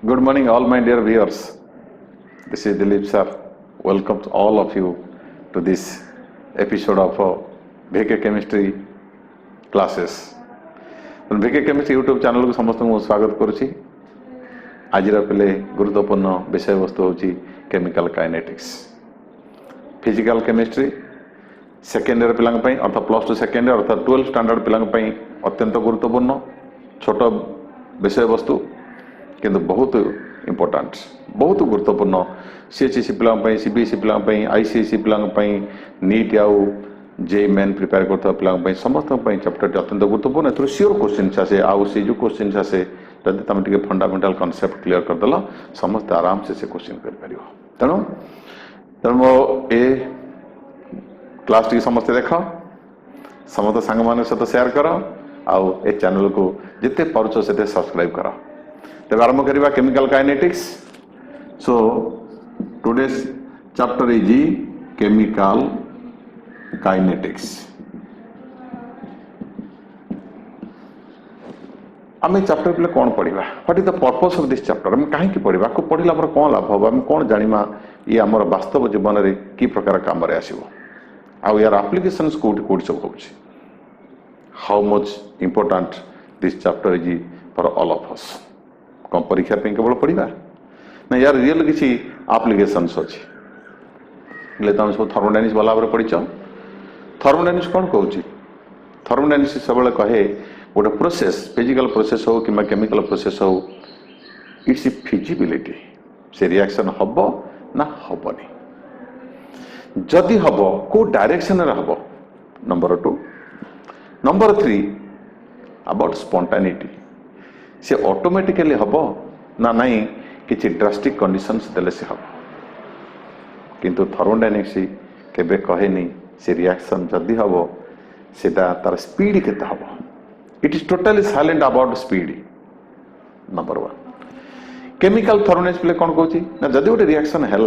Good morning, all my dear viewers. This is Dilip sir. Welcome to all of you to this episode of VK Chemistry classes. VK Chemistry YouTube channel को समस्त को स्वागत करुछि। आज पे गुरुत्वपूर्ण विषय वस्तु होची chemical kinetics physical chemistry second year पिलांग पई अर्थात प्लस 2 सेकेंड ईयर अर्थात 12 स्टैंडर्ड पिलांग पई अत्यंत गुरुत्वपूर्ण छोट विषय वस्तु किंतु बहुत इंपोर्टेंट बहुत गुरुत्वपूर्ण सीएचएससी पिलांग पई सीबीएसई पिलांग पई आईसीएसई पिलांग पई नीट आउ जे मेन प्रिपेयर करता पिलांग पई समस्त पई चैप्टर अत्यंत गुरुत्वपूर्ण एथरो श्योर क्वेश्चन आसे आउ से जो क्वेश्चन आसे जदि तुम टिके फंडामेंटल कांसेप्ट क्लियर कर दला समस्त आराम से क्वेश्चन कर परियो तनो तनो ए क्लास टी समस्त देखो समस्त संग मान सहित शेयर करो आउ ए चैनल को जिते पारुछ सेते सब्सक्राइब करो तब आरंभ करिबा chemical kinetics so today's chapter is chemical kinetics आम चैप्टर पे कौन पढ़ा what is the purpose of this chapter आम कहीं पढ़ा को पढ़ला आम कौन लाभ हम आम कौन जाना ये आम वास्तव जीवन में कि प्रकार काम आसो आउ यार एप्लिकेशंस कोड कोड सब हो how much important this chapter is for all of us कौन परीक्षा पे केवल पढ़ा ना यार रियल किसी एप्लिकेशंस अच्छी तुम सब थर्मोडायनामिक्स वाला भाव पढ़ी थर्मोडायनामिक्स कौन कहूँ थर्मोडायनामिक्स सब कहे गोटे प्रोसेस फिजिकल प्रोसेस हो कि केमिकल प्रोसेस हो इट्स फिजिबिलिटी से रिएक्शन हम ना हेनी जदि हम को डायरेक्शन हम नंबर 2 नंबर 3 अबाउट स्पॉन्टानिटी से ऑटोमेटिकली हम ना नहीं किसी ड्रास्टिक कंडीशंस देले से हम किंतु थर्मोडायनामिक्स केबे कहेनी से रिएक्शन जदि हम सेटा तार स्पीड केते हम it is totally silent about speed number 1 chemical thermodynamics पे कौन कहूँ ना जदि गोटे रिएक्शन है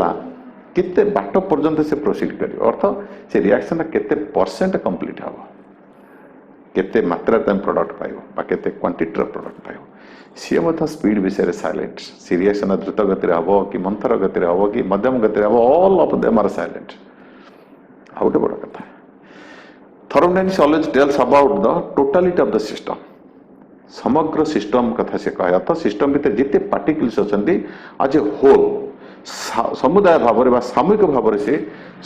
केते बाट पर्यंत से प्रोसीड कर अर्थ से रिएक्शन केते परसेंट कंप्लीट हम केते मात्रा तुम प्रोडक्ट पाइब केते क्वांटिटी प्रोडक्ट पाइब सी स्पीड विषय साइलेंट सी रिएक्शन द्रुत गति हम कि मंथर गति हम कि मध्यम गति हम all of them are silent आ गोटे बड़ कथा thermodynamics always tells about the totality of the system समग्र सिस्टम कथा से कहे अर्थात सिस्टम भितर जिते पार्टिकल्स अच्छा आज ए होल समुदाय भाव में सामूहिक भाव से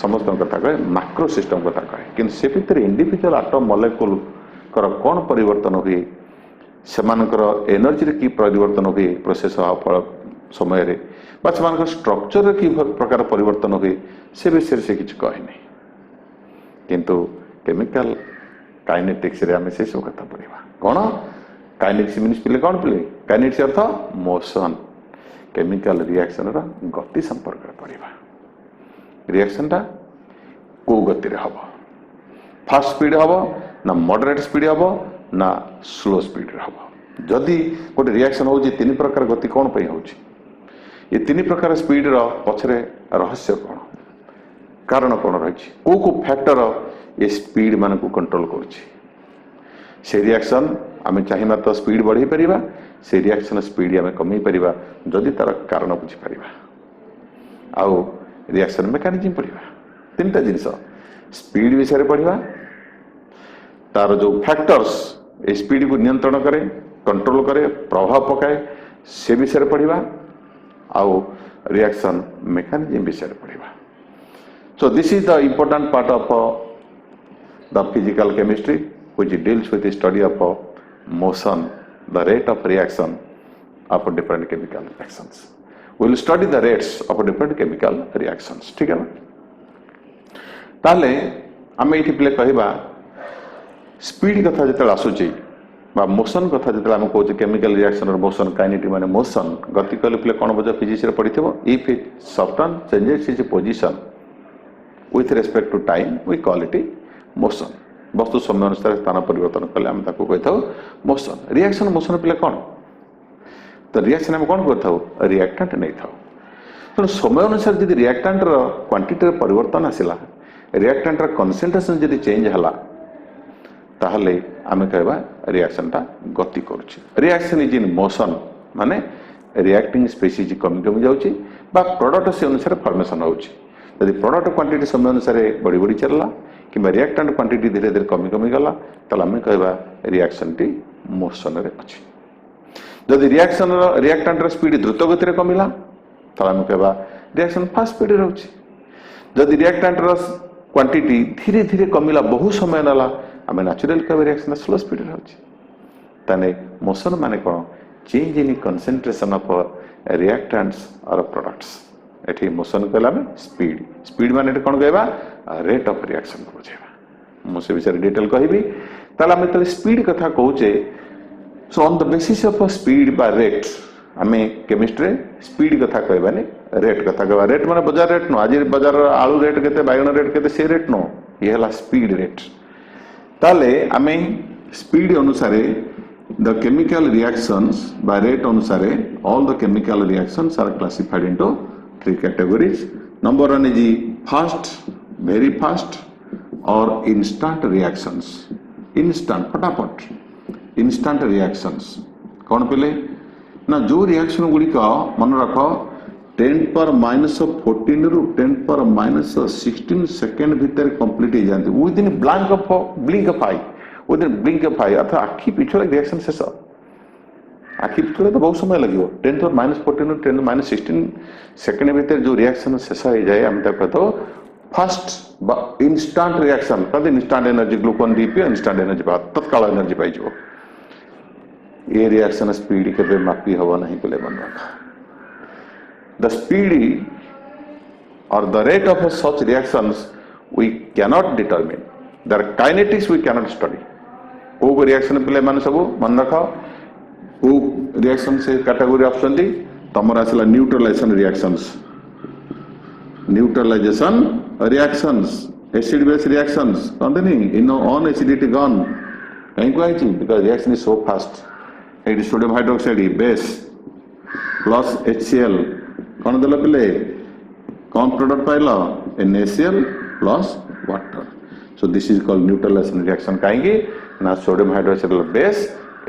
समस्त कथा कहे मैक्रो सिस्टम कथा कहे कि से भितर इंडिविजुअल आटम मॉलिक्यूल कर कौन परिवर्तन हुए सेमानकर एनर्जी की परिवर्तन हुए प्रोसेस समय रे बा सेमानकर स्ट्रक्चर की प्रकार परिवर्तन हुए से विषय से किछ कहे नहीं किंतु केमिकल काइनेटिक्स रे आमे से सब कथा पढ़िबा कोन काइनेटिक्स मीन्स पिले कोन पिले काइनेटिक्स अर्थ मोशन केमिकल रिएक्शन रा गति संपर्क पढ़िबा रिएक्शन टा को गति रे हबो फास्ट स्पीड हबो ना मॉडरेट स्पीड हबो ना स्लो स्पीड रे हबो जदि गोटे रिएक्शन होची तीन प्रकार गति कोन पई होची ये तीन प्रकार स्पीड रो पछरे रहस्य कोन कारण कोन रही को फैक्टर ये स्पीड मान को कंट्रोल करुच्ची से रिएक्शन आम चाहिए तो स्पीड बढ़े पारिबा से रिएक्शन स्पीड आम कमे पारिबा जदि तार कारण बुझी पारिबा आउ रिएक्शन मेकानिज्म पढ़िबा तीनटा जिनस स्पीड विषय पढ़िबा तार जो फैक्टर्स ए स्पीड को नियंत्रण करे कंट्रोल करे प्रभाव पकाए से विषय पढ़िबा आउ रिएक्शन मेकानिज्म विषय पढ़िबा so this is the important part of the physical chemistry which deals with the study of motion, the rate of reaction of different chemical reactions. We will study the rates of different chemical reactions. ठीक है ना ताले आमे इठी play कहिबा speed कथा जते आसुची बा motion कथा जते हम कहू केमिकल रिएक्शन और मोशन काइनेटिक माने मोशन गति कले प्ले कोन बज फिजिक्स रे पढ़िथिबो if it substance changes its position with respect to time we call it motion वस्तु समय अनुसार स्थान परिवर्तन कले आम ताको कहि थाउ मोशन रिएक्शन मोशन पिले कोन तो रिएक्शन हम कोन कर थाउ रिएक्टेंट नै थाउ तो समय अनुसार यदि रिएक्टेंट रो क्वांटिटी रे परिवर्तन आसिला रिएक्टेंट रो कंसंट्रेशन यदि चेंज हला आम कहवा रिएक्शन टा गति करुच्ची रिएक्शन इज इन मोशन माने रिएक्टिंग स्पेसीज कमी कमी जाऊँगी प्रोडक्ट से अनुसार फॉर्मेशन होची यदि प्रोडक्ट क्वांटिटी समय अनुसार बढ़ी बढ़ी चलला कि रिएक्टेंट क्वांटिटी धीरे धीरे कमी कमी गला ताले आम कहवा रिएक्शन टी मोशन रे अछि जदि रिएक्टेंट स्पीड द्रुत गति रे कमिला ताले आम कहवा रिएक्शन फास्ट स्पीड रे होची जदि रिएक्टेंट क्वांटिटी धीरे धीरे कमिला बहु समय नाला आम नेचुरल कहवा रिएक्शन स्लो स्पीड रे होची ताने मोशन माने कोन change in concentration of reactants और प्रोडक्ट्स एठी मोशन कहला में स्पीड स्पीड माने कोन कहबा रेट ऑफ रिएक्शन को बुझेबा मो से विषय डिटेल कहबी ताला हम तले स्पीड कथा कहूचे so on the basis of speed बा रेट आमे केमिस्ट्री स्पीड कथा कहबानी रेट कथा कहबा रेट माने बाजार रेट नो आज बाजार आलू रेट केते बायगण रेट केते से रेट नो ये हला स्पीड रेट ताले आमे स्पीड अनुसार the chemical reactions by rate अनुसार all the chemical reactions are classified into three categories. Number one is fast, very fast or instant reactions. Instant फटाफट instant reactions कौन पहले ना जो रिएक्शन गुड़ी का मन रखो 10⁻14 रु 10⁻16 सेकेंड भीतर कंप्लीट हो जाती within blink of I within blink of eye अर्थात आखि पिछले रिएक्शन शेष आखि पिछले तो बहुत समय लगे 10⁻14 10⁻16 सेकेंड भीतर जो रिएक्शन शेष हो जाए हम कहते फास्ट इंस्टांट रिएक्शन कहते इंस्टांट एनर्जी ग्लूकोन डी पी इंस्टांट एनर्जी बात तत्काल एनर्जी पाई ये रिएक्शन स्पीड के मापी हवा नहीं बोले मन रखा द स्पीड और the rate of such reactions we cannot determine their kinetics we cannot study को रिएक्शन पे माने सब मन रख को रिएक्शन से कैटेगरी ऑप्शन दी तमरा आसला neutralization reactions acid base reactions कहते नहीं इन ऑन एसिडिटी गन कहीं कही because reaction is so fast at sodium hydroxide base plus HCl कौन देला पिले कौन प्रोडक्ट पाइला NaCl plus water so this is called neutralization reaction कहेंगे ना sodium hydroxide base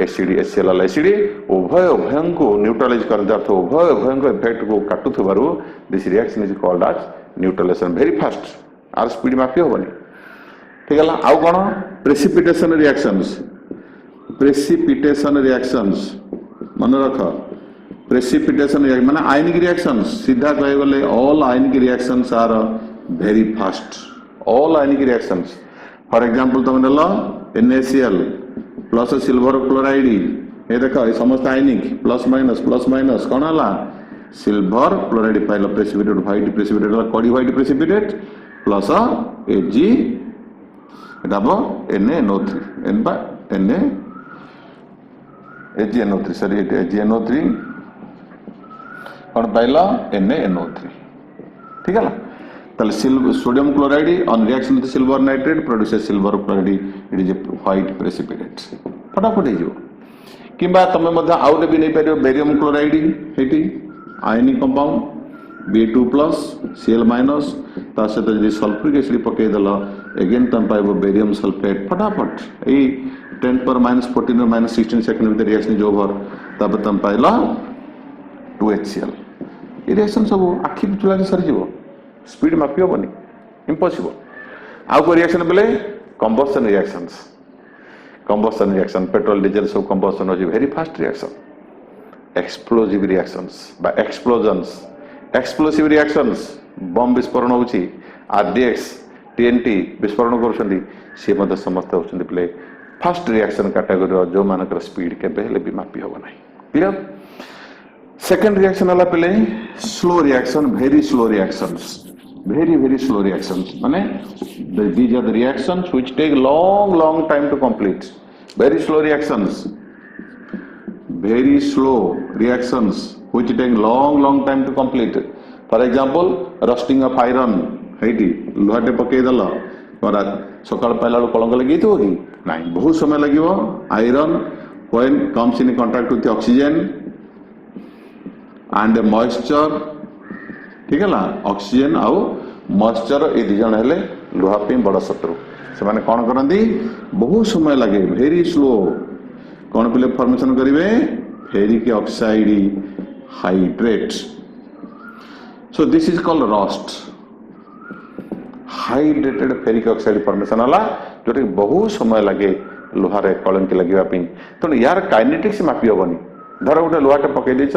acid HCl acid उभय उभयं को न्यूट्रलाइज कर जात उभय उभयं को इफेक्ट को काटु थबारु this reaction is called as neutralization very fast आर स्पीड मापी होबनी ठीक है आउ कोन प्रेसिपिटेशन रिएक्शंस मन रख प्रेसिपिटेशन माने आयनिक रिएक्शंस सीधा कहे गले all ionic reactions are very fast all ionic reactions for example तुम ले लो NaCl प्लस सिल्वर क्लोराइड ये देखो ये समस्त आयनिक प्लस माइनस कौन हला सिल्वर क्लोराइड पाइल प्रेसिपिटेट व्हाइट प्रेसिपिटेट कडी व्हाइट प्रेसिपिटेट प्लस Ag एटा बो NaNO3 n बा Na AgNO3 सॉरी AgNO3 कौन पाइल NaNO3 ठीक है ताले sodium chloride on reaction with silver nitrate produces silver chloride it is a white precipitate फटाफट हो किंबा तमे मध्ये आउटे भी नहीं पारियो बेरियम क्लोराइड हेटी आयनिक कंपाउंड Ba2+ Cl- ता सहित यदि सल्फ्यूरिक एसिड पकई देला अगेन तम पाइबो बेरियम सल्फेट फटाफट ए 10⁻14 -16 सेकंड भीतर रिएक्शन जो ओवर तब तम पाइला 2HCl ये रिएक्शन सब आखि पिछला के सरी जीवो स्पीड मापी होबनी इम्पॉसिबल आउ को रिएक्शन बेले कंबशन रिएक्शन पेट्रोल डीजल सब कंबशन हो very fast reaction explosive reactions बा एक्सप्लोसिव रिएक्शंस बम विस्फोरण होची RDX TNT विस्फोरण करूछंदी से मध्य समस्त होछंदी बेले फास्ट रिएक्शन कैटेगरी जो मानकर स्पीड के बेले भी मापी होबो नहीं क्लियर सेकंड रिएक्शन वाला पहले slow reaction very slow reactions माने these are the reactions which take long time to complete very slow reactions which take long time to complete for example rusting of iron हेटी लोहाटे पकई दला पर सकाळ पाइला कलंक लगी तो कि नहीं बहुत समय लगिवो iron when comes in contact with the oxygen and moisture ठीक है ना ऑक्सीजन आउ मॉइस्चर ये दी जण हेले लोहा पे बड़ शत्रु से माने कोन करंदी बहुत समय लगे वेरी स्लो कोन पले फॉर्मेशन करिवे ferric oxide hydrate. So this is called rust. Hydrated ferric oxide formation होला जोटा बहुत समय लगे लुहारे कलंकी लगे तेणु यार काइनेटिक्स मापी हेनी धर गोटे लुहाटे पकई देच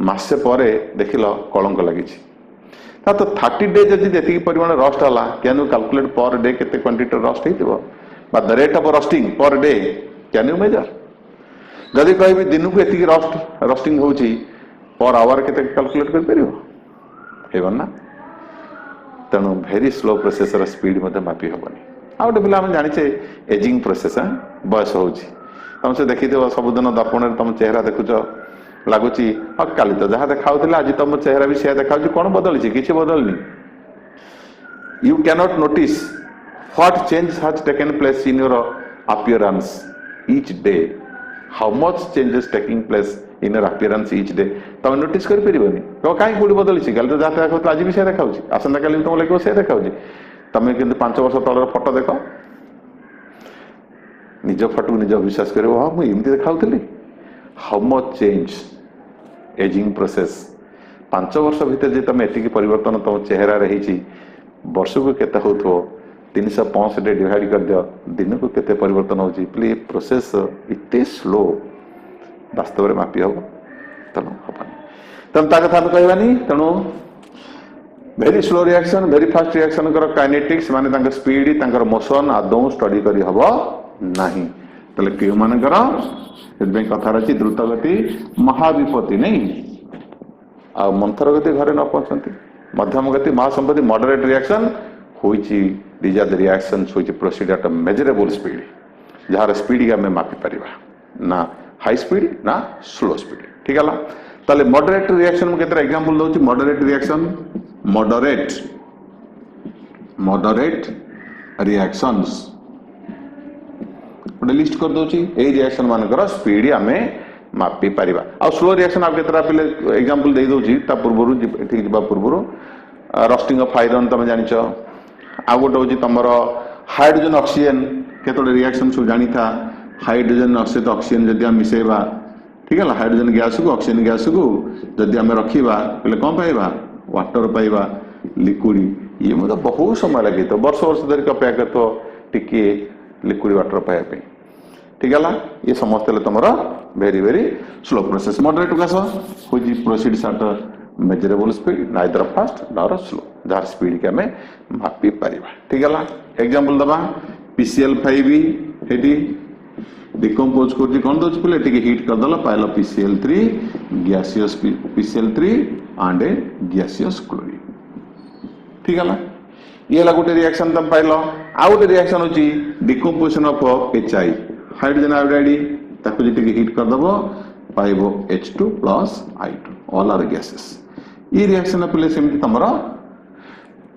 मसे पर देख कलंक लगी तो 30 डे जब परिमाण रस्ट है can you calculate per day केते क्वांटिटी रस्ट हो the rate of rusting per day can you measure जदि कह दिन को एति रस्टिंग होची पर आवर केते कैलकुलेट कर परियो हेबन ना तेणु भेरी स्लो प्रोसेस स्पीड मापी हेनी आ गोटे पिला जाचे एजिंग प्रोसेस बयस हो तुम से देखी सबुदिन दर्पण तुम चेहरा देखुच लगुच काली तो जहाँ देखा आज तुम चेहरा भी से देखा कौन बदली किसी बदलनी you cannot notice what change has taken place in your appearance each day how much changes taking place in your appearance each day तुम नोटिस कर परिबनी कहीं कौटी बदली कल तो जहाँ देखा आज भी से देखा आसंता काली तुम लगे से देखा तुम कि 5 वर्ष तलर फोटो देख निज फोटो निज विश्वास कर हाँ मुझे देखा how much change ageing process 5 वर्ष भितर जी तुम एति परिवर्तन तुम चेहरा रही वर्ष को केते हो 365 डे डिवाइड कर दियो दिन को केते परिवर्तन होची प्ले प्रोसेस इतने स्लो वास्तव में मापी हम तेणु हबनी तेणु ता कथा कहबानी तेणु very slow reaction very fast reaction कर काइनेटिक्स माने तांकर स्पीड तांकर मोशन आदौ स्टडी करी हबो नहीं तले क्यू मानकर एतबे कथा रची द्रुत गति महाविपत्ति नहीं आ मंथर गति घरे न पहुंचती मध्यम गति महासंपत्ति मॉडरेट रिएक्शन होइची these are the reactions which proceed at a measurable speed जहार स्पीड के हमें मापी परिबा ना हाई स्पीड ना स्लो स्पीड ठीक है ताले मॉडरेट रिएक्शन में केतरा एग्जांपल दउची मॉडरेट रिएक्शन मॉडरेट रिएक्शंस गोटे लिस्ट कर दउची ए रिएक्शन मानकर स्पीड हमें मापी परिबा आ स्लो रिएक्शन आप केतरा पिले एग्जांपल दे दउची ता पूर्वरु ठीक बा पूर्वरु रस्टिंग ऑफ आयरन तुम जानिछ आ गोटे होची तमर हाइड्रोजन ऑक्सीजन केतोडे रिएक्शन सब जानी था हाइड्रोजन सहित ऑक्सीजन जदि हम मिसेबा ठीक है हाइड्रोजन गैस को ऑक्सीजन गैस को जदि हम रखिबा पहले कौन पाइबा वाटर पाइबा लिक्विड ये मतलब बहुत समय लगे तो वर्ष वर्ष धरिक अपेक्षा तो टिके लिक्विड वाटर पाइबा ठीक है ये समस्त तुम very very slow process moderate gas which proceeds at measurable speed neither fast nor slow जार स्पीड के हमें मापी परिबा ठीक है एग्जांपल दबा PCl5 हेटी डिकम्पोज कर कौन दो पे हीट करदेल पाइल PCl3 gaseous PCl3 and a gaseous chlorine ठीक है ये गोटे रिएक्शन तुम पाइल आ गोटे रिएक्शन होची decomposition of HI hydrogen iodide ताको जी हीट करदेव पाइबो H2 plus I2 all are gases ये रिएक्शन पे सेमती तुम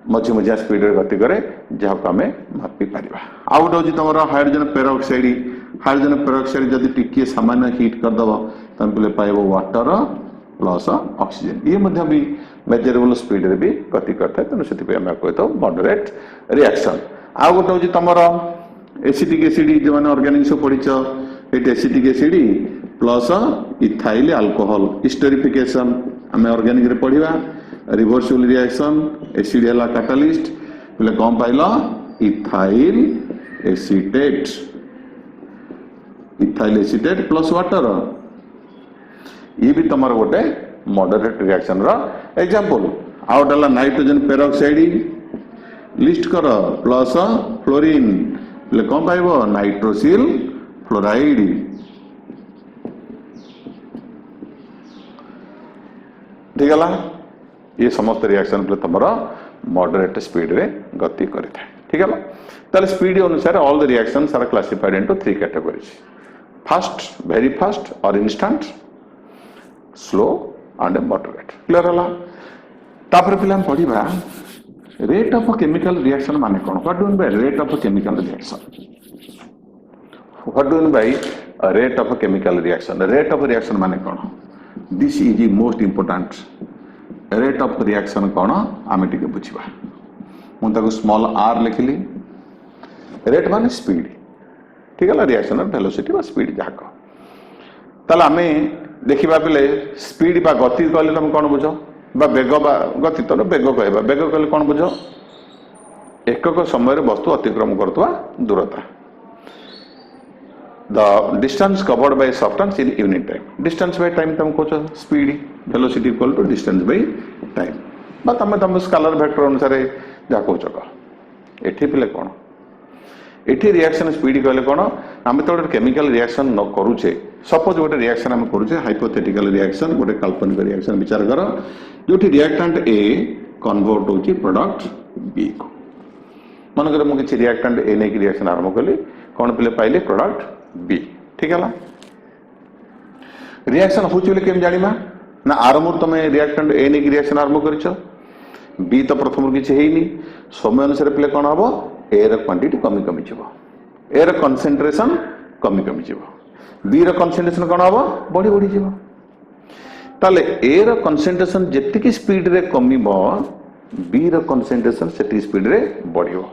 मझे मझिया स्पीड गति करे जहाँ को आम मापी पार आ गोटे हूँ तुम हाइड्रोजन पेरोक्साइड हाइड्रोजन पेरोक्साइड जब टिके सामान्य हीट करदेव तुम पे पाइब वाटर प्लस ऑक्सीजन ये भी मेजरेबल स्पीड रे भी गति करता है तेणु से कहता मॉडरेट रिएक्शन आ गोटे हूँ तुम एसिटिक एसिड जो मैंने ऑर्गेनिक सब पढ़ी ये acetic acid plus ethyl alcohol esterification आम ऑर्गेनिक रे पढ़ा रिवर्सिबल रिएक्शन एसिड है कैटालिस्ट बोले कौन पाइल इथाइल एसीटेट प्लस वाटर ये भी तुम गोटे मॉडरेट रिएक्शन रो एग्जांपल आउट नाइट्रोजन पेरोक्साइड लिस्ट कर प्लस फ्लोरीन बोले कौन पाइब नाइट्रोसिल फ्लोराइड ठीक है ये समस्त रिएक्शन पे तुम मॉडरेट स्पीड रे गति करें ठीक है ताले स्पीड अनुसार all the reactions are classified into 3 categories fast very fast और instant slow and moderate clear है तापर पे हम पढ़ा रेट ऑफ केमिकल रिएक्शन माने कौन what do mean by rate of chemical reaction what do mean by rate of chemical reaction माने कौन this is the most important rate of reaction कौन आम टे बुझा मुझे स्मॉल r लिखिली रेट माने स्पीड ठीक है रिएक्शन वेलोसिटी स्पीड जहाँ ताले आमे देखिबा बेले स्पीड बा गति कहले तुम कौन बुझ बा बेग बा गति तो बेग कहबा बेग कहले कौन बुझ एकक समय वस्तु अतिक्रम करतवा दूरता the distance covered by substance in unit time distance by time तुम coach speed velocity equal to distance by time बा तम स्केलर वेक्टर अनुसार जा कोच एठी पिले कोन एठी रिएक्शन स्पीड कहले कोन हम तो केमिकल रिएक्शन न करूचे सपोज गोटे रिएक्शन हम करूचे हाइपोथेटिकल रिएक्शन गोटे काल्पनिक रिएक्शन विचार कर जोठी रिएक्टेंट ए कन्वर्ट होची प्रोडक्ट बी को मन कर मु किछि रिएक्टेंट ए ने की रिएक्शन आरंभ कली कोन पिले पाइले प्रोडक्ट बी ठीक है रिएक्शन होची केम जानिबा ना आरंभ तुम रिएक्टेंट ए ने की रिएक्शन आरंभ करिछ बी तो प्रथम किछि हेइनी समय अनुसार पिले कोन हबो ए र क्वांटिटी कमी कमी जिवो ए र कंसंट्रेशन कमी कमी जिवो बी र कंसंट्रेशन कोन हबो बढ़ी बढ़ी जिवो ताले ए र कंसंट्रेशन जेतिकी स्पीड रे कमीबो बी र कंसंट्रेशन सेति स्पीड रे बढ़िबो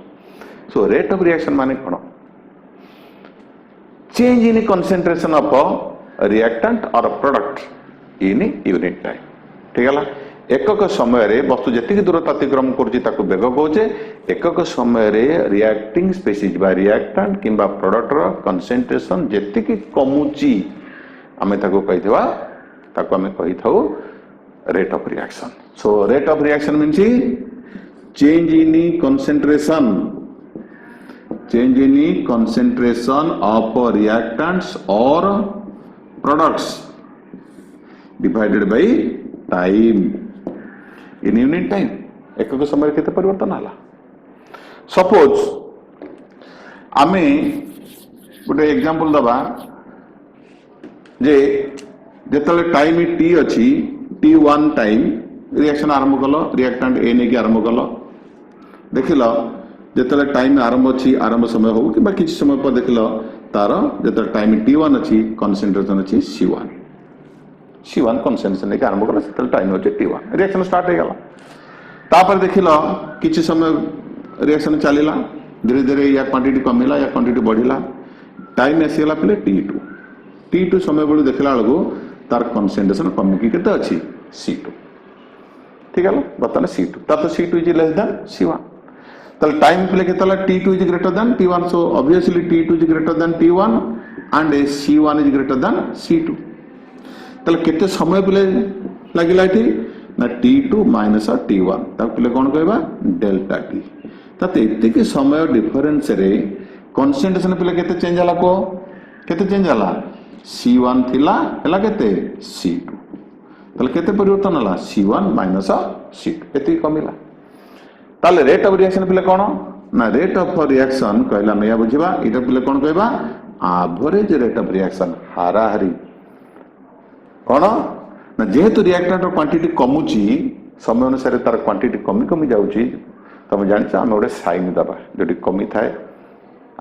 सो रेट ऑफ रिएक्शन माने कोन change in concentration of a reactant or a product in unit time ठीक है एकक समय रे वस्तु जेतिकी दूरता अतिक्रम करछि ताको बेग कहूचे एकक समय रे रिएक्टिंग स्पीसीज बा रिएक्टेंट किंबा प्रोडक्ट रो कंसंट्रेशन जेतिकी कमुची आमे ताको कहिथवा ताको आमे कहिथाउ rate of reaction so rate of reaction means change in concentration change in concentration of reactants or products divided by time in unit time एकक समय केते परिवर्तन हला सपोज आमे गोटे एग्जांपल दबा जे जेतले टाइम टी अछि t1 टाइम रिएक्शन आरंभ कलो रिएक्टेंट ए ने की आरंभ कलो देखिलो जेतले टाइम आरंभ अछि आरंभ समय हो कि किसी समय पर देखिलो तार जेतले टाइम t1 अछि कंसंट्रेशन अछि c1 कंसंट्रेशन के आरंभ कला सेतले टाइम अछि t1 रिएक्शन स्टार्ट हो गला तापर देखिलो किछि समय रिएक्शन चलिला धीरे धीरे या क्वांटिटी कमिला या क्वांटिटी बढ़िला टाइम आसीला पले t2 समय बेलू देखला बेलू तार कंसंट्रेशन कमी की केते अछि c2 ठीक है बताना c2 ता तो c2 is less than c1 तल टाइम प्ले के तला t2 is greater than t1 so obviously t2 is greater than t1 and c1 is greater than c2 तल केते समय प्ले लागिला थी ना t2 minus t1 ता प्ले कोन कहबा डेल्टा t तते इत्ते के समय डिफरेंस रे कंसंट्रेशन प्ले केते चेंज हला को केते चेंज हला c1 थिला हला केते c2 तल केते परिवर्तन हला c1 minus c2 एते कमिला ताले रेट ऑफ रिएक्शन पिले कोन ना रेट ऑफ रिएक्शन कहला नया बुझिबा इटा पिले कोन कहबा एवरेज रेट ऑफ रिएक्शन हारा हारी कोन ना जेहेतु रिएक्टेंट रो क्वांटिटी कमुची समय अनुसार तार क्वांटिटी कमी कमी जाउची तमे जानिछ हम ओडे साइन दबा जति कमी थाए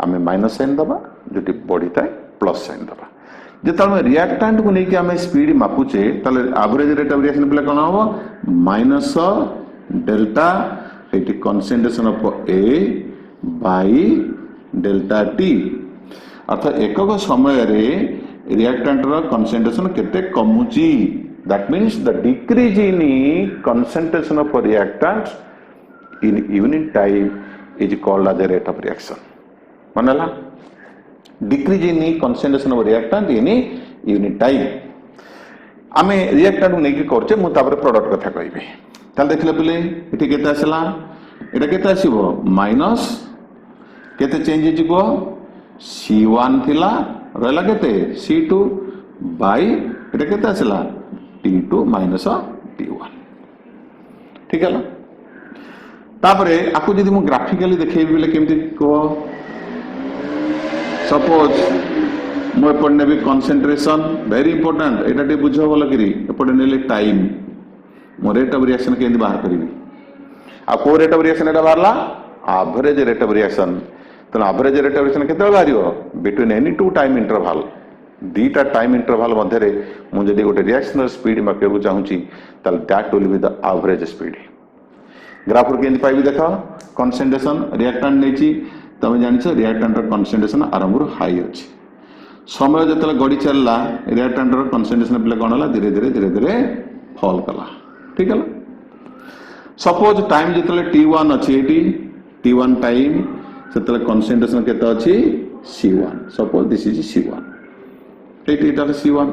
आमे माइनस साइन दबा जति बढ़ी थाए प्लस साइन दबा जेतले रिएक्टेंट को नेकी आमे स्पीड मापुचे ताले एवरेज रेट ऑफ रिएक्शन पिले कोन होबो minus delta it concentration of A by delta T अर्थात एकक समय रे रिएक्टेंट रो कंसंट्रेशन केते कमुची that means the decrease in concentration of reactant in unit time is called as the rate of reaction मनला decrease in concentration of reactant in unit time आमे reactant नै के करचे मु तापर प्रोडक्ट कथा कहबे ताल देखले पले इति केते आसला एटा केते आसीबो माइनस केते चेंज हिजिबो c1 थिला रहला केते c2 बाय एटा केते आसला t2 माइनस t1 ठीक है तापरे आपको जदि मु ग्राफिकली देखैबी बेले केमति को सपोज मु एपड नेबी कंसंट्रेशन वेरी इंपोर्टेंट एटा टे बुझो बोल करी एपड नेले टाइम मो रेट ऑफ रिएक्शन केंदी बाहर करिवि आ को रेट ऑफ रिएक्शन एटा बाहरला एवरेज रेट ऑफ रिएक्शन तो एवरेज रेट ऑफ रिएक्शन केते बाहरियो between any two time interval दीटा टाइम इंटरवल मध्य रे मु जदी गोटे रिएक्शन स्पीड मापे चाहूची तल that will be the average speed graph रे केंदी पाइबी देखो कंसंट्रेशन रिएक्टेंट नेची तमे जानिछ रिएक्टेंट रो कंसंट्रेशन आरंभ रो हाई अछि समय जो गड़ी चलला रिएक्टेंटर कंसंट्रेशन पे कौन है धीरे धीरे धीरे धीरे फॉल कला ठीक है। सपोज टाइम जो t1 अच्छी t1 टाइम से कंसंट्रेशन केते अच्छी c1 suppose this is c1 Etah c1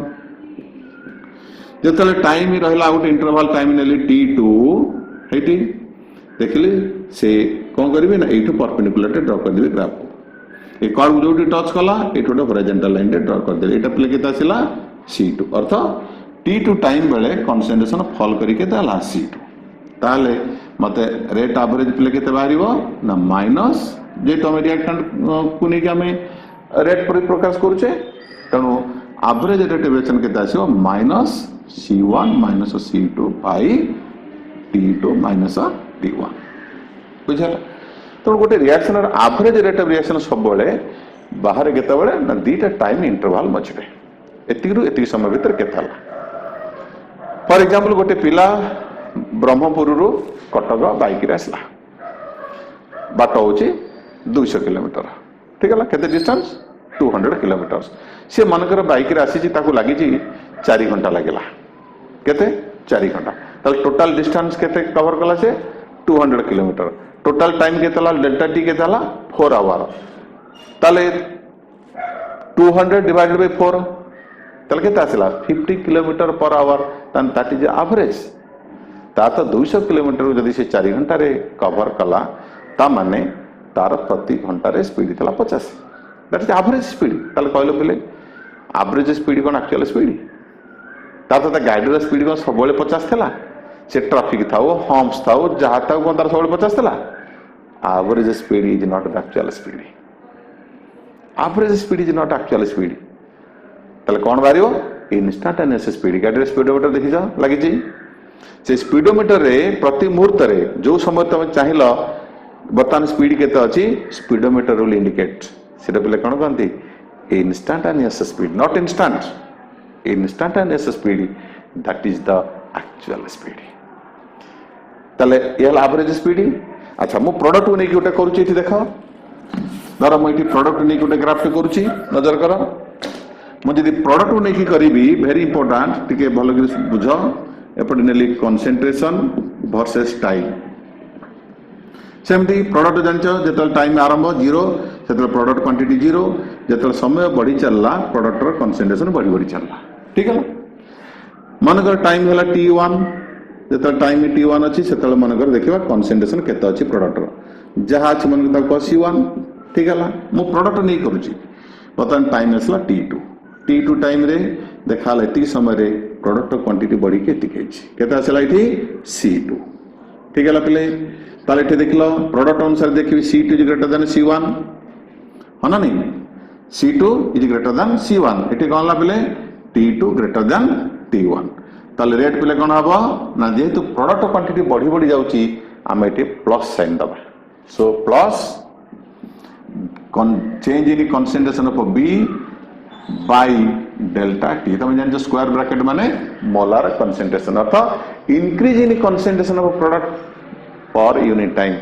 जो टाइम रहा गोटे इंटरवल टाइम नेली t2 हेटी देखिले से कौन करेंगे ना ये परपेंडिकुलर ड्रॉ कर देवे ग्राफ को ये कर्व जो टच कला ये गोटे हॉरिजॉन्टल लाइन ड्रॉ कर देवे एटा प्ले केता आसिला c2 अर्थ t2 टाइम बेले कंसंट्रेशन फॉल करके ताला c2 ताले मते रेट एवरेज प्ले केते बाहरिबो ना माइनस जेतो हम रिएक्टेंट को नहीं हमें रेट पर प्रकाश करूचे तेणु एवरेज रेट वेरिएशन केते आसीबो minus c1 minus c2 by t2 minus t1 बुझला। तो गोटे reaction average rate of reaction सब बेले बाहर केते बेले ना दीटा टाइम इंटरवल मझरे एतिरु एति समय भीतर केताला फॉर एग्जांपल गोटे पिला ब्रह्मपुर रु कटक बाइक रे आसला बाट हूँ 200 किलोमीटर ठीक है केते डिस्टेंस 200 किलोमीटर से मनकर बाइक रे आसी लगी 4 घंटा लगेगा केते 4 घंटा ताले टोटल डिस्टेंस केते कवर कला से 200 किलोमीटर टोटल टाइम केते डेल्टा टी केते 4 आवर ताले 200 डिवाइडेड बाय 4 ताले केते आसला 50 किलोमीटर पर आवर तान दैट इज एवरेज ता तो 200 किलोमीटर जदि से 4 घंटा रे कवर कला ता माने तार प्रति घंटा रे स्पीड थला 50 दैट इज एवरेज स्पीड ताले कहलो पले एवरेज स्पीड कोन एक्चुअल स्पीड ता तो गाड़ी रो स्पीड कोन सब 50 थला से ट्रैफिक थाओ हम्प्स थाओ जहा थाओ कोन तार सब 50 थला average speed is not the actual speed average speed is not actual speed ताले कोन बारियो इंस्टेंटेनियस स्पीड गाड़ी रो स्पीडोमीटर देखि जा लागि छी से स्पीडोमीटर रे प्रति मुहूर्त रे जो समय तुम चाहिल बर्तमान स्पीड केते अछि स्पीडोमीटर विल इंडिकेट सेटा पले कोन कहंती instantaneous speed not instant instantaneous speed that is the actual speed तले ये एवरेज स्पीड। अच्छा मु प्रोडक्ट को नै कि ओटा करूची एठी देखो धर मु एठी प्रोडक्ट नै कि ओटा ग्राफ करूची नजर करो मु जदी प्रोडक्ट को नै कि करीबी वेरी इंपोर्टेंट टिके भलो कि बुझो एपटे नेली कंसंट्रेशन वर्सेस टाइम सेमती प्रोडक्ट जानचो जेतल टाइम आरंभ 0 सेतल प्रोडक्ट क्वांटिटी 0 जेतल समय बढ़ी चलला प्रोडक्ट रो कंसंट्रेशन बढ़ी बढ़ी चलला ठीक है। मनकर टाइम हला t1 जेतल टाइम t1 अछि सेतल मनकर देखिबा कंसंट्रेशन केते अछि प्रोडक्ट रो जहा अछि मन ता c1 ठीक है मु प्रोडक्ट नै करूची बतन टाइम असला t2 टाइम रे देखाला एति समय रे प्रोडक्ट क्वांटिटी बढ़ी के केते आसला इठी c2 ठीक है पहले ताले इठी देखलो प्रोडक्ट अनुसार देखिबी c2 is greater than c1 है ना नहीं c2 is greater than c1 इठी कोन ला पहले t2 ग्रेटर देन t1 ताले रेट पहले कोन हबो ना जेहेतु प्रोडक्ट क्वांटिटी बढ़ी बढ़ी जाउची हम इठी प्लस साइन दबा so plus change in concentration of b by delta T तुम जान स्क्वायर ब्रैकेट माने मोलार कंसंट्रेशन अर्थात increase in concentration of product per unit time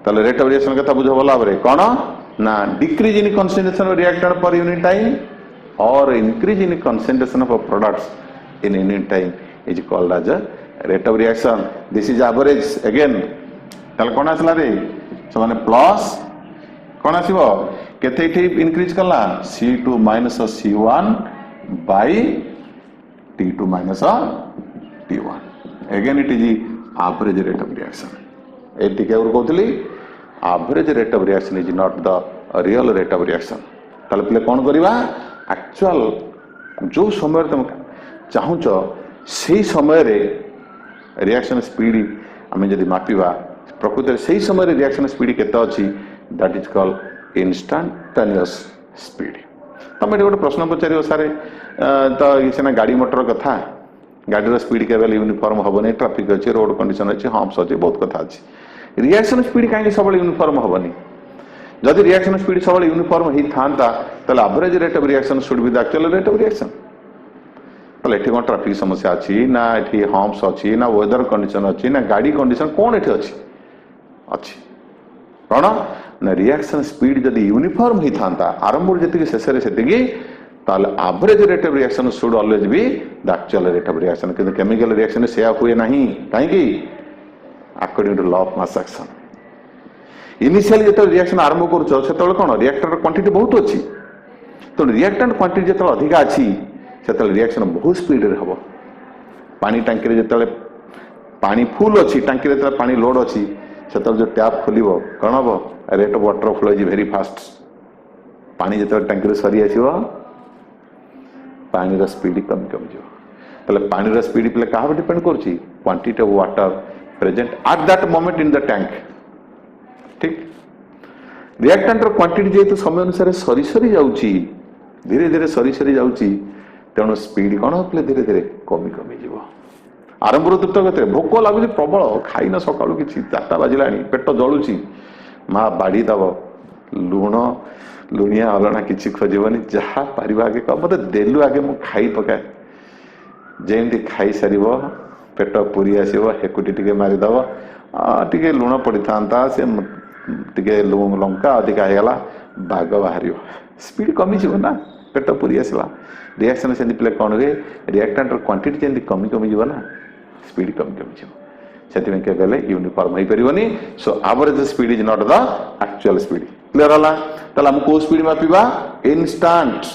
ताले रेट ऑफ रिएक्शन कथा बुझो भला बरे कोन ना decrease in concentration of reactant per unit time और increase in concentration of products in unit time is called as rate of reaction this is average again ताले कोन आसला रे सो माने प्लस कोन आसीबो केते इठी इंक्रीज करला c2 minus c1 by t2 minus t1 again it is average rate of reaction एटी के और कहतली average rate of reaction is not the real rate of reaction ताले पले कोन करबा एक्चुअल जो समय तुम चाहूच से समय रे रिएक्शन स्पीड आम जदि मापिबा प्रकृत से समय रे रिएक्शन स्पीड केते अछि that is called instantaneous speed तुम ये गोटे प्रश्न पचार सारे तो ये गाड़ी मोटर कथा गाड़ी स्पीड के यूनिफॉर्म हेनी ट्राफिक अच्छे रोड कंडीशन अच्छे हम्प्स अच्छे बहुत कथा अच्छे रिएक्शन स्पीड कहीं सब यूनिफॉर्म हेनी जदि रिएक्शन स्पीड सब यूनिफॉर्म ही था average rate of reaction should be the actual rate of reaction ताले एठी कोन ट्राफिक समस्या अच्छी ना एठी हम्प्स अच्छी ना वेदर कंडीशन अच्छी ना गाड़ी कंडीशन कौन एठी अच्छी अच्छी कौन ना रिएक्शन स्पीड जदि यूनिफॉर्म ही था आरंभ जी शेष average rate of reaction should always be the actual rate of reaction किंतु केमिकल रिएक्शन से हुए ना कहीं according to law of mass action initially जो रिएक्शन आरंभ करुच से कौन रिएक्टर क्वांटिटी बहुत अच्छी तो रिएक्टेंट क्वांटिटी जो अधिका अच्छी से रिएक्शन बहुत स्पीड रे हम पानी टांकी जो पानी फुल अच्छी टांकी जो पानी लोड अच्छी से जो टैप खोल कौन हम rate of water flow is very fast पानी जो टांकी सरी आसो पानी स्पीड कमी कमी जो पानी स्पीड पे क्या डिपेंड कर quantity of water present at that moment in the tank ठीक रिएक्टेंट क्वांटिटी जेहेतु समय अनुसार सरी सरी जाउची धीरे धीरे सरी सरी जाउची तेणु स्पीड कौन हो धीरे धीरे कमी कमी जीव आरंभ द्रुत गति भोक लगुच प्रबल खाई न सका कि 4टा बाजिला पेट जलुची माँ बाड़ी दब लुण लुणिया अलना किसी खोजबनी जहाँ पार आगे कह मत देलु आगे मु खाई पकाए जमी खाई सार पेट पूरी आसो हेकुटी टे मारिदब टे लुण पड़ी था से टे लंका अधिका होगा बाग बाहर स्पीड कमिज ना पेट पूरी आसला रिएक्शन से कौन हुए रिएक्टेंट क्वांटिटी जमी कमी कमिज ना स्पीड कमी कमिज से कहले यूनिफॉर्म हो पारनी so average speed is not the actual speed clear है ताले हम को स्पीड मापिबा इंस्टेंट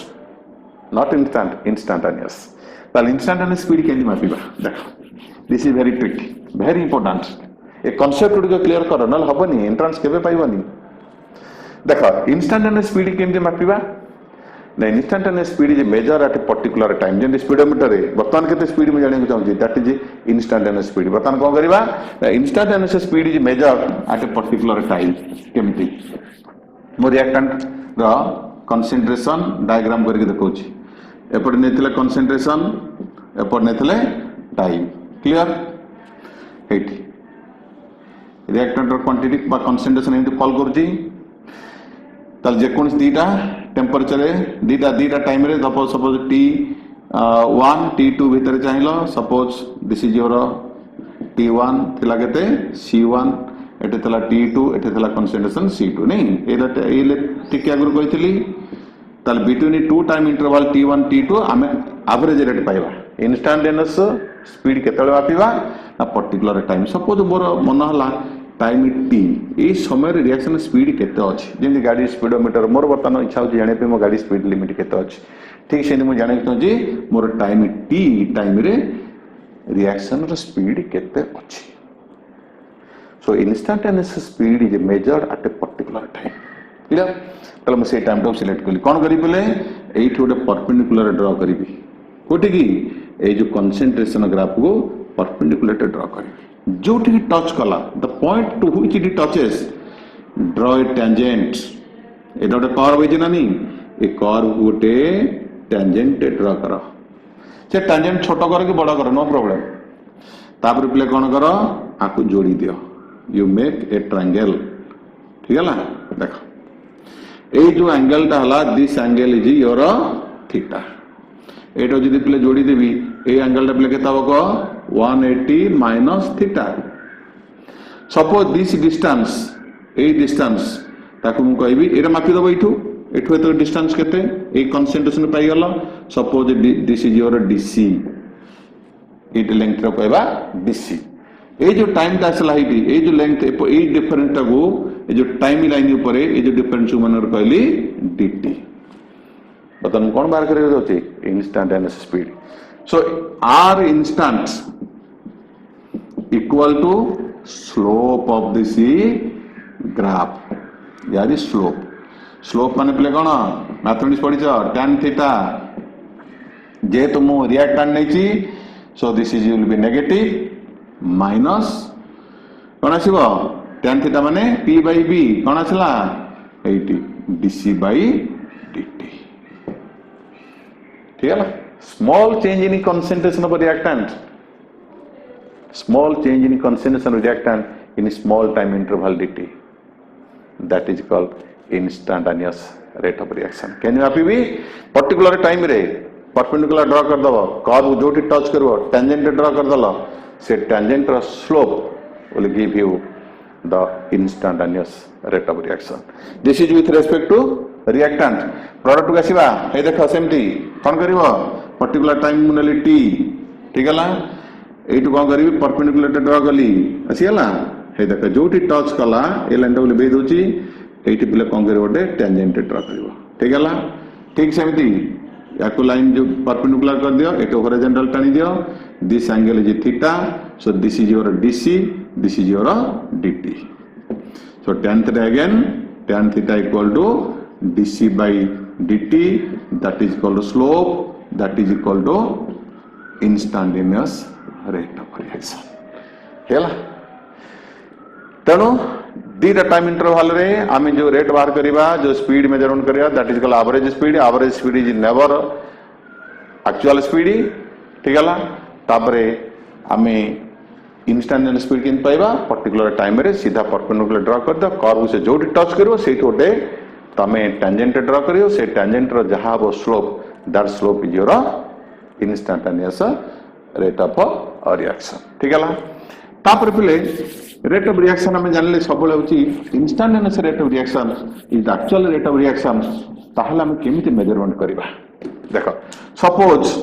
नॉट इंस्टेंट इंस्टेंटेनियस ताले इंस्टेंटेनियस स्पीड केंदी मापिबा देखो this is very tricky very important a concept good clear कर न हबनी एंट्रेंस केबे पाइबनी देखो इंस्टेंटेनियस स्पीड केंदी मापिबा ना instantaneous speed is measure at a particular time जेंति स्पीडोमीटर रे वर्तमान केते स्पीड में जाने को चाहूँ दैट इज इंस्टेंटेनियस स्पीड वर्तमान कोन करबा instantaneous speed is measure at a particular time केमति मो रिएक्टेंट रो कंसंट्रेशन डायग्राम करके देखौछि एपटे नेथिले कंसंट्रेशन एपटे नेथिले टाइम क्लियर हेठी रिएक्टेंट रो क्वांटिटी बा कंसंट्रेशन एमति फॉल करूछि तल जेकोन दीटा टेम्परेचर दीटा टाइम रे सपोज T1 T2 भीतर चाहिए suppose this is your T1 थिला केते C1 एटे थला T2 एटे थला कंसंट्रेशन C2 नहीं ए टिके आगु कहितली ताल between two time interval T1 T2 आमे एवरेज रेट पाइबा इंस्टेंटेनियस स्पीड केतले मापिबा ना पर्टिकुलर टाइम सपोज मोर मन हला टाइम T ए समय रिएक्शन स्पीड केते अछि जेमि गाड़ी स्पीडोमीटर मोर बर्तन इच्छा हो जाने पे मो गाड़ी स्पीड लिमिट केते अछि ठीक से मु जाने तो जी मोर टाइम T टाइम रे रिएक्शन रो स्पीड केते अछि so instantaneous speed is measured at a particular time clear तले मु से टाइम टू सिलेक्ट कली कोन करी पले एठी गोटे परपेंडिकुलर ड्रा करिवि कोठी की ए जो कंसंट्रेशन ग्राफ को परपेंडिकुलर ड्रा करिवि जो टच कला the point two which it touches draw a tangent एटा गोटे कर्व होइछ ना नी ए कर्व गोटे टेंजेंट ड्रॉ करो से टेंजेंट छोट कर कि बड़ कर नो प्रॉब्लम तापर प्ले कोन करो आकु जोड़ी दियो यू मेक ए ट्रायंगल ठीक है ना देखो ए जो एंगल ता हला this angle is your theta एटा जदी प्ले जोड़ी देबी ए एंगल ता प्ले केता होको 180 minus theta suppose this distance ए डिस्टेंस ताकू मु कहबी एटा मापी दबो इठू एठू एतो डिस्टेंस केते ए कंसंट्रेशन पाई गला suppose this is your D C it length रो कहबा डीसी ए जो टाइम ता असला हिटी ए जो लेंथ ए डिफरेंस ता को ए जो टाइम लाइन ऊपर ए जो डिफरेंस मन रो कहली डीटी बतन कोन बार करे दोती instantaneous speed so r instant equal to slope of this graph या दी स्लोप माने प्ले कोन मैथमेटिक्स पढिछ tan थीटा जे तुम रिएक्टेंट नै छी so this is will be negative minus कोन आसीबो tan थीटा माने p by b कोन आसला 80 dc by dt ठीक है ना small change in concentration of a reactant small change in concentration of reactant in a small time interval dt that is called instantaneous rate of reaction can you be particular time रे perpendicular draw कर दबो curve जोटी touch करबो tangent draw कर दलो से tangent रो slope will give you the instantaneous rate of reaction. This is with respect to reactant. Product को आसीबा हे देखो सेमती कोन करिवो पर्टिकुलर टाइम मुनेली t ठीक हला एटु कोन करिवि परपेंडिकुलर ड्रा कली आसीला हे देखो जोटी टच कला ए लाइन डबल बे दोची एटी पिले कोन करिवो डे टेंजेंट ड्रा करिवो ठीक हला ठीक सेमती याकु लाइन जो परपेंडिकुलर कर दियो एटु हॉरिजॉन्टल टानी दियो this angle is theta so this is your dc this is your dt so tan theta again tan theta equal to dc by dt that is called slope that is equal to instantaneous rate of reaction ହେଲା ତେଣୁ ଦିଟା time interval ରେ ଆମେ जो rate बाहर करिबा जो speed measurement करिया that is called average speed is never actual speed ठीक है तापरे आमे इंस्टेंटेनियस स्पीड किन पाइबा पर्टिकुलर टाइम रे सीधा परपेंडिकुलर ड्रा कर दो कर्व से जोटी टच करिवो सेठी ओटे तमे टेंजेंट ड्रा करियो से टेंजेंट रो जहा वो slope that slope is your instantaneous rate of reaction ठीक है तापर पिले रेट ऑफ रिएक्शन हमें जानले सबले होची instantaneous rate of reaction is the actual rate of reaction ताहला हम केमिति मेजरमेंट करिबा देखो suppose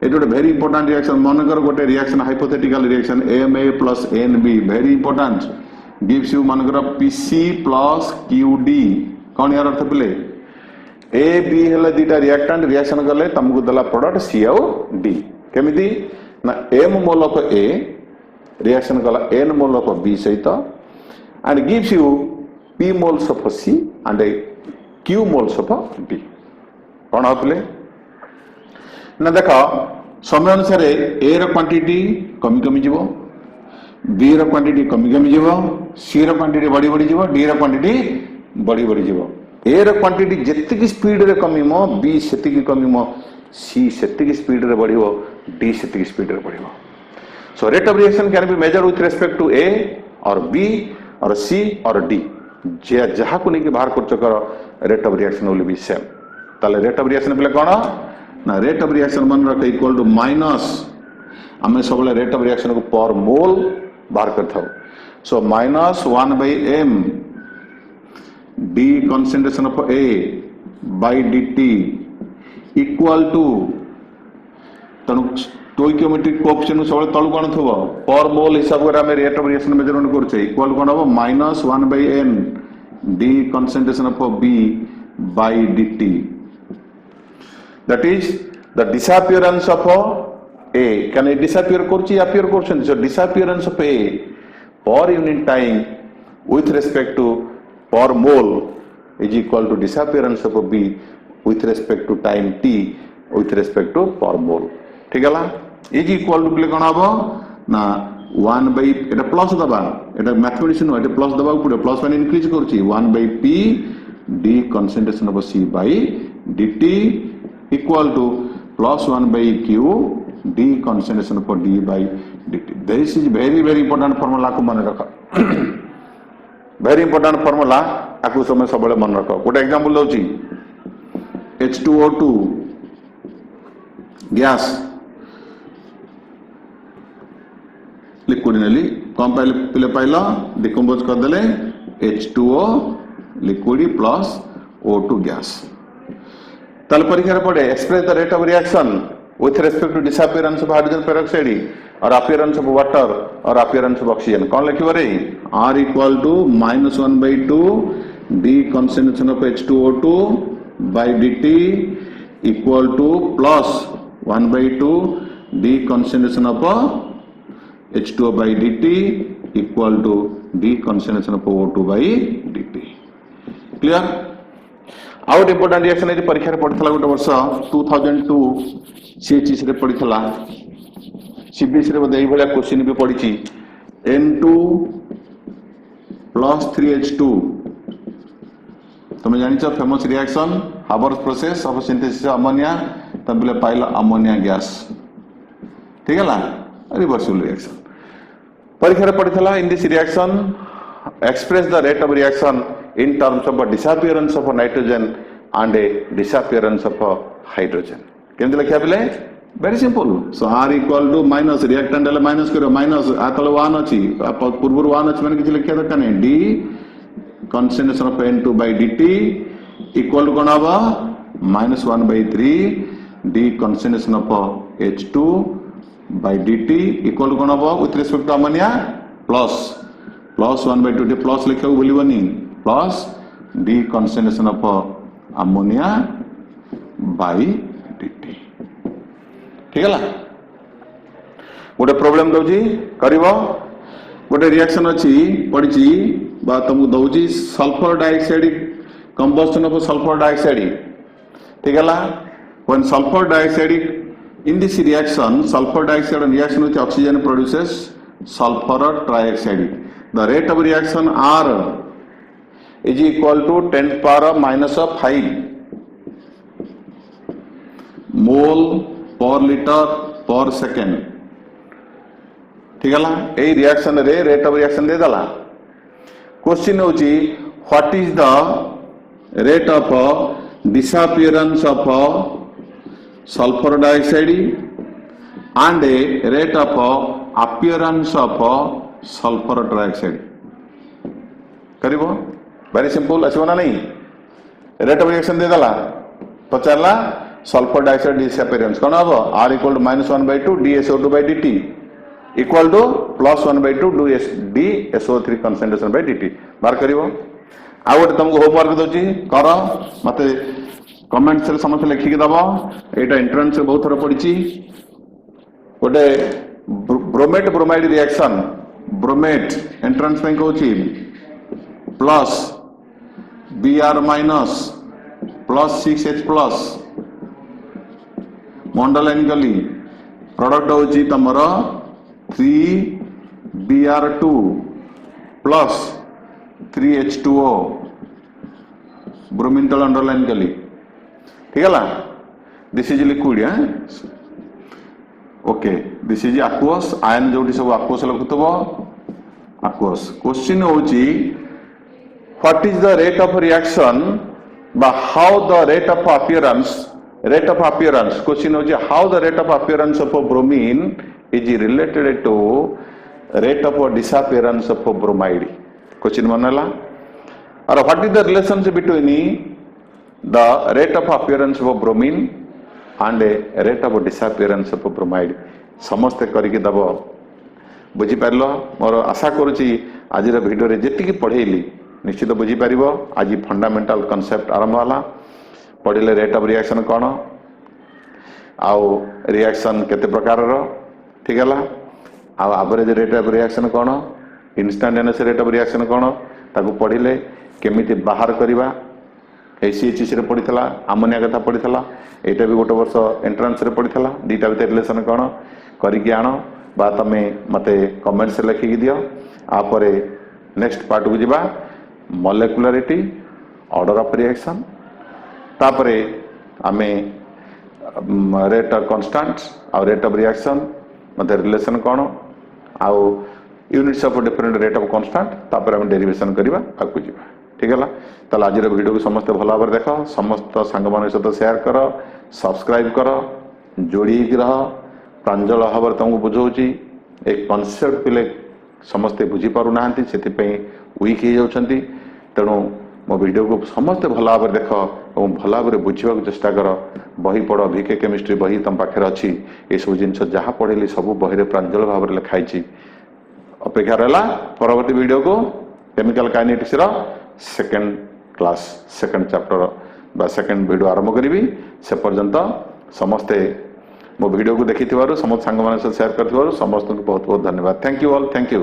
it is a very important reaction monoker gote reaction hypothetical reaction AMA plus NB very important gives you monoker PC plus QD कौन यार अर्थ पिले A B हेला दीटा रिएक्टेंट रिएक्शन करले तुमको दला प्रोडक्ट C और D केमिति ना M mole of A reaction कला N मोल ऑफ B सहित and gives you P moles of C and Q moles of D कौन आपले ना देखा समय अनुसार ए रो क्वांटिटी कमी कमी जीवो बी रो क्वांटिटी कमी कमी जीवो सी रो क्वांटिटी बड़ी बड़ी जीवो डी रो क्वांटिटी बड़ी बड़ी जीवो ए रो क्वांटिटी जेतिकी स्पीड रे कमीमो बी सेतिकी कमीमो सी सेतिकी स्पीड रे बढ़िवो डी सेतिकी स्पीड रे बढ़िवो so rate of reaction can be measure with respect to A और बी और सी और डी जे जहा को नहीं कि बाहर कर चकर rate of reaction will be same ताले रेट ऑफ रिएक्शन पले कोन ना रेट ऑफ रिएक्शन मन रख इक्वल टू माइनस हमें सब रेट ऑफ रिएक्शन को पर मोल बाहर करता so minus 1/m d concentration of A by dt equal to तनु स्टोइकियोमेट्रिक कोएफिशिएंट सब तळु कोन थबो पर मोल हिसाब कर हमें रेट ऑफ रिएक्शन मेजरमेंट करछे इक्वल कोन हो minus 1/n d concentration of B by dt that is the disappearance of A can it disappear korchi appear korchen so disappearance of A per unit time with respect to per mole is equal to disappearance of B with respect to time t with respect to per mole ठीक है ला is equal to कोन हबो ना 1 by Etah plus दबा एटा mathematician एटा plus दबा पड़े plus माने increase करछि 1 by p d concentration of C by dt equal to plus 1 by q d concentration for d by dt this is very important formula को मन रख very important formula आकु समय सबले मन रख गोटे एग्जांपल दउची H2O2 गैस लिक्विड नेली कम पिले पाइला decompose कर देले H2O liquid plus O2 gas तल परीक्षा पड़े express the rate of reaction with respect to disappearance of hydrogen peroxide और अपीयरेंस ऑफ वाटर और अपीयरेंस ऑफ ऑक्सीजन कौन लिखिबो रे R equal to -1/2 d concentration of H2O2 by dt equal to plus 1/2 d concentration of H2O by dt equal to d concentration of O2 by dt clear out important reaction है परीक्षा रे पड़थला गोटे वर्ष 2002 CHS रे पड़थला CBS रे बदे एई भलिया question भी पड़िछि N2 plus 3H2 तुम जानिछ famous reaction Haber's process of synthesis ammonia तबले पाइल अमोनिया गैस ठीक है ला रिवर्सिबल रिएक्शन परीक्षा रे पड़थला in this reaction express the rate of reaction in terms of a disappearance of a nitrogen and a disappearance of a hydrogen केमति लिखिया पिले very simple. So R equal to minus reactant ले minus करो minus आतल 1 अच्छी पूर्वर 1 अच्छी मैंने किसी लिखा था कने D concentration of N2 by dt equal to कौन आवा minus 1 by 3 D concentration of H2 by dt equal to कौन आवा with respect to ammonia plus 1 by 2 D plus लिखा हुआ बोली बनी plus D concentration of ammonia by dt ठीक है गोटे प्रोब्लेम दौची कर गोटे रिएक्शन अच्छी पड़ी तुमको दौची sulphur dioxide combustion of sulphur dioxide ठीक है when sulphur dioxide in this reaction sulphur dioxide reaction with oxygen produces sulphur trioxide the rate of reaction are is equal to 10 power minus 5 mole per litre पर second ठीक है यही reaction रे rate of reaction दे दला question होची what is the rate of disappearance of sulphur dioxide and rate of appearance of sulphur trioxide करिवो very simple अच्छी ना नहीं रेट ऑफ रिएक्शन दे दला पचारला सल्फर डाइऑक्साइड डिसअपियरेंस कौन हम R equal to -1 by 2 DSO2 by dt equal to +1 by 2 DSO3 concentration by dt बार करिवो आ गोटे तुमको होमवर्क दउची कर मते कमेंट्स रे समस्त लिखि के दबो एटा एंट्रेंस रे बहुत थोर पडिची गोटे ब्रोमेट ब्रोमाइड रिएक्शन ब्रोमेट एंट्रेंस में कहूची plus Br minus plus 6H+ मंडलाइनकली प्रोडक्ट होची तमर 3Br2 प्लस 3H2O ब्रोमीन तल अंडरलाइन कली ठीक है this is liquid okay this is aqueous ion जोटी सब aqueous लिखुतबो aqueous क्वेश्चन होची what is the rate of reaction बा how the rate of appearance question होची how the rate of appearance of bromine is related to rate of disappearance of bromide question मनला और what is the relationship between the rate of appearance of bromine and rate of disappearance of bromide समस्त करके दबो बुझी पारलो मोर आशा करूची आज video रे जेतिकी पढ़ेली निश्चित बुझी पारिबो आज फंडामेंटल कांसेप्ट आरंभ होला पढ़ले रेट ऑफ रिएक्शन कौन आउ रिएक्शन केते प्रकार रो ठीक है आउ एवरेज रेट ऑफ रिएक्शन कौन इंस्टेंटेनियस रेट ऑफ रिएक्शन कौन ताकू पढ़ले केमिति बाहर करबा ACHC रे पढ़ितला अमोनिया कथा पढ़ितला एटा भी गोटे वर्ष एंट्रेंस रे पढ़ितला दीटा भीतर रिलेशन कौन करिके आनो बा तमे मते कमेंट्स लिखि के दियो आ परे नेक्स्ट पार्ट को जिबा मॉलिक्युलरिटी ऑर्डर ऑफ रिएक्शन तापरे आमे रेट ऑफ कांस्टेंट्स और रेट ऑफ रिएक्शन मते रिलेशन कौन आउ units of different rate of constant तापर हम डेरिवेशन करबा आकु जिबा ठीक है ताल आज वीडियो को समस्त भल भाव देख समस्त सांग मान सहित शेयर कर सब्सक्राइब कर जोड़ी रह प्रांजल भाव तुमको बुझाऊँगी एक कनसेप्ट पिले समस्ते बुझी पार ना से वीक हो जाती तेणु मो वीडियो को समस्ते भल भाव देख और भल भाव बुझा चेष्टा कर बही पढ़ VK केमिस्ट्री बही तुम पाखे अच्छी ये सब जिन जहाँ पढ़ेली सब बही प्रांजल भाव लिखाई अपेक्षा रहा परवर्ती वीडियो को chemical kinetics second class second chapter बा सेकेंड वीडियो आरंभ करी से पर्यंत समस्ते मो वीडियो को देखि समस्त सांग मान शेयर कर समस्त बहुत बहुत धन्यवाद thank you all thank you.